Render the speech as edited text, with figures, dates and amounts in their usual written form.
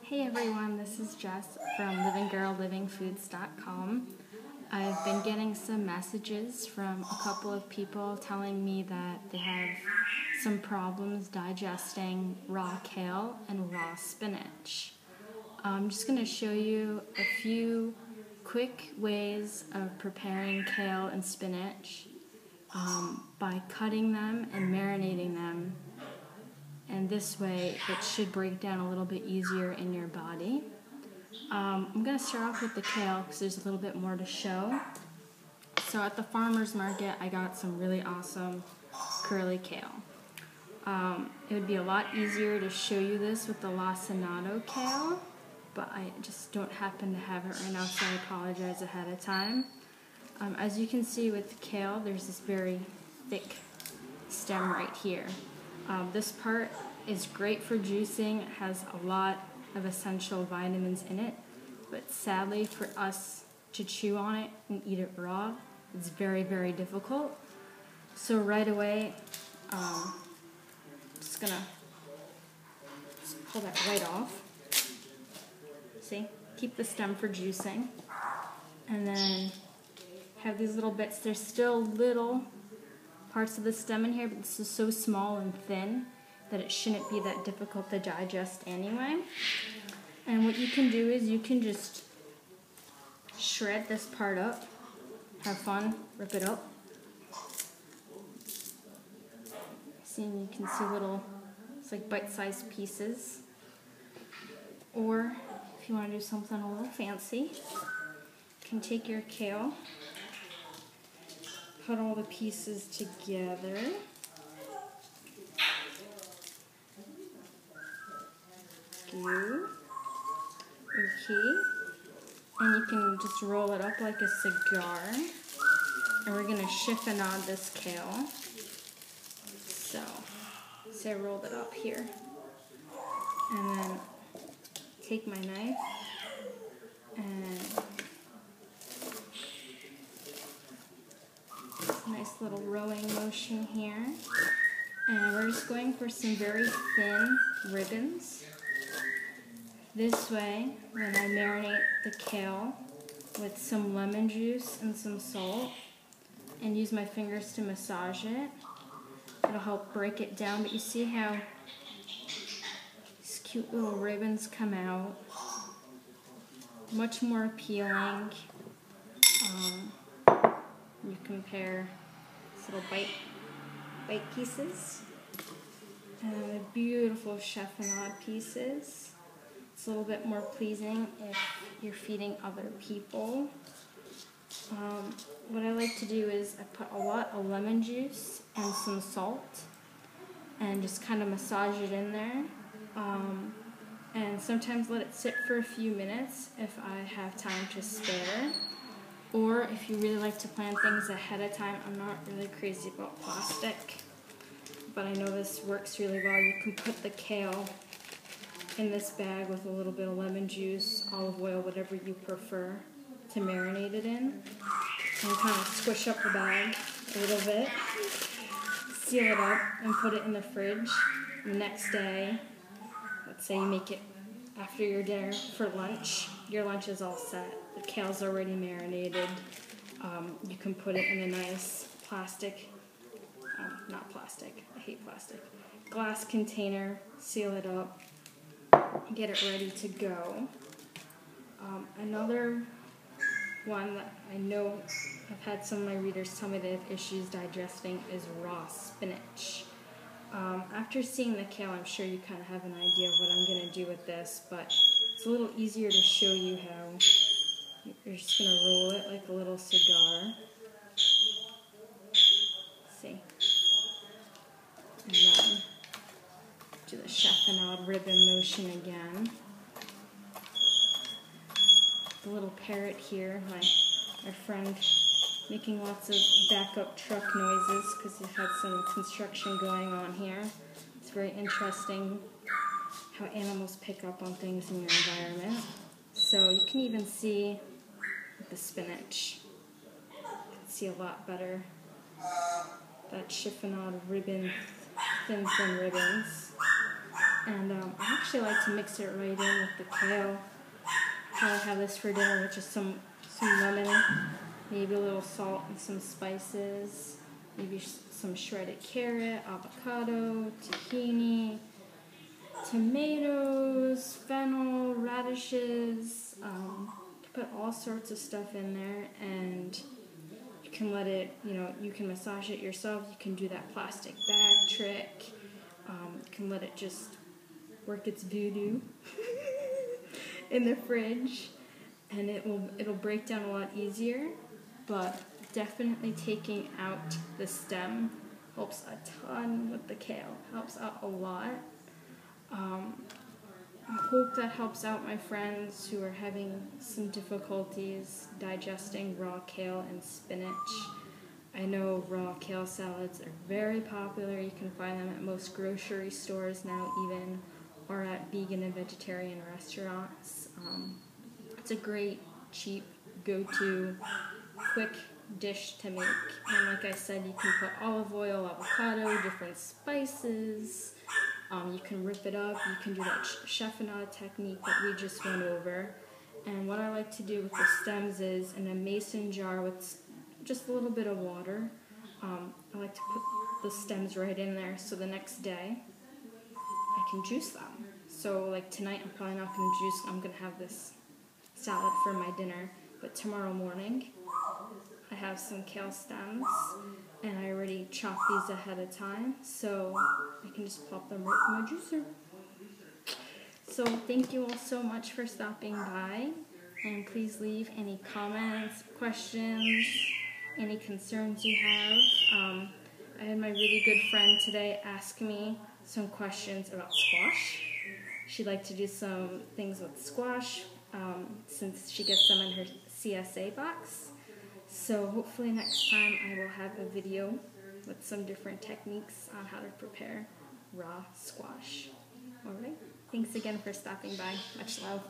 Hey everyone, this is Jess from livinggirllivingfoods.com. I've been getting some messages from a couple of people telling me that they have some problems digesting raw kale and raw spinach. I'm just going to show you a few quick ways of preparing kale and spinach by cutting them and marinating them. And this way, it should break down a little bit easier in your body. I'm going to start off with the kale because there's a little bit more to show. So at the farmer's market, I got some really awesome curly kale. It would be a lot easier to show you this with the lacinato kale, but I just don't happen to have it right now, so I apologize ahead of time. As you can see with the kale, there's this very thick stem right here. This part is great for juicing. It has a lot of essential vitamins in it, but sadly for us to chew on it and eat it raw, it's very, very difficult. So right away, just gonna pull that right off. See, keep the stem for juicing, and then have these little bits. There's still little parts of the stem in here, but this is so small and thin that it shouldn't be that difficult to digest anyway. And what you can do is you can just shred this part up, have fun, rip it up. See, you can see little, it's like bite-sized pieces. Or if you want to do something a little fancy, you can take your kale, put all the pieces together. Okay. And you can just roll it up like a cigar. And we're going to chiffonade this kale. So I rolled it up here. And then take my knife and nice little rowing motion here. And we're just going for some very thin ribbons. This way, when I marinate the kale with some lemon juice and some salt and use my fingers to massage it, it'll help break it down. But you see how these cute little ribbons come out? Much more appealing. You compare these little bite pieces and the beautiful chiffonade pieces. It's a little bit more pleasing if you're feeding other people. What I like to do is I put a lot of lemon juice and some salt and just kind of massage it in there. And sometimes let it sit for a few minutes if I have time to spare. Or if you really like to plan things ahead of time, I'm not really crazy about plastic, but I know this works really well. You can put the kale in this bag with a little bit of lemon juice, olive oil, whatever you prefer to marinate it in, and kind of squish up the bag a little bit, seal it up, and put it in the fridge. The next day, let's say you make it after your dinner for lunch, your lunch is all set. The kale's already marinated. You can put it in a nice plastic, not plastic, I hate plastic, glass container, seal it up, get it ready to go. Another one that I know I've had some of my readers tell me they have issues digesting is raw spinach. After seeing the kale, I'm sure you kind of have an idea of what I'm going to do with this, but it's a little easier to show you how. You're just going to roll it like a little cigar. See? And then do the chiffonade ribbon motion again. The little parrot here, my friend, making lots of backup truck noises because we've had some construction going on here. It's very interesting how animals pick up on things in your environment. So you can even see with the spinach, you can see a lot better that chiffonade ribbon, thin ribbons. And I actually like to mix it right in with the kale. Probably have this for dinner with just some lemon, maybe a little salt and some spices, maybe some shredded carrot, avocado, tahini, tomatoes, fennel, radishes. You put all sorts of stuff in there, and you can let it, you can massage it yourself. You can do that plastic bag trick. You can let it just work its voodoo in the fridge, and it'll break down a lot easier. But definitely taking out the stem helps a ton with the kale. Helps out a lot. I hope that helps out my friends who are having some difficulties digesting raw kale and spinach. I know raw kale salads are very popular. You can find them at most grocery stores now even, or at vegan and vegetarian restaurants. It's a great, cheap, go-to, quick dish to make. And like I said, you can put olive oil, avocado, different spices. You can rip it up. You can do that chiffonade technique that we just went over. And what I like to do with the stems is in a mason jar with just a little bit of water. I like to put the stems right in there so the next day I can juice them. So like tonight I'm probably not going to juice. I'm going to have this salad for my dinner. But tomorrow morning I have some kale stems, and I already chopped these ahead of time, so I can just pop them right in my juicer. So thank you all so much for stopping by, and please leave any comments, questions, any concerns you have. I had my really good friend today ask me some questions about squash. She'd like to do some things with squash since she gets them in her CSA box. So hopefully next time I will have a video with some different techniques on how to prepare raw squash. Alright, thanks again for stopping by. Much love.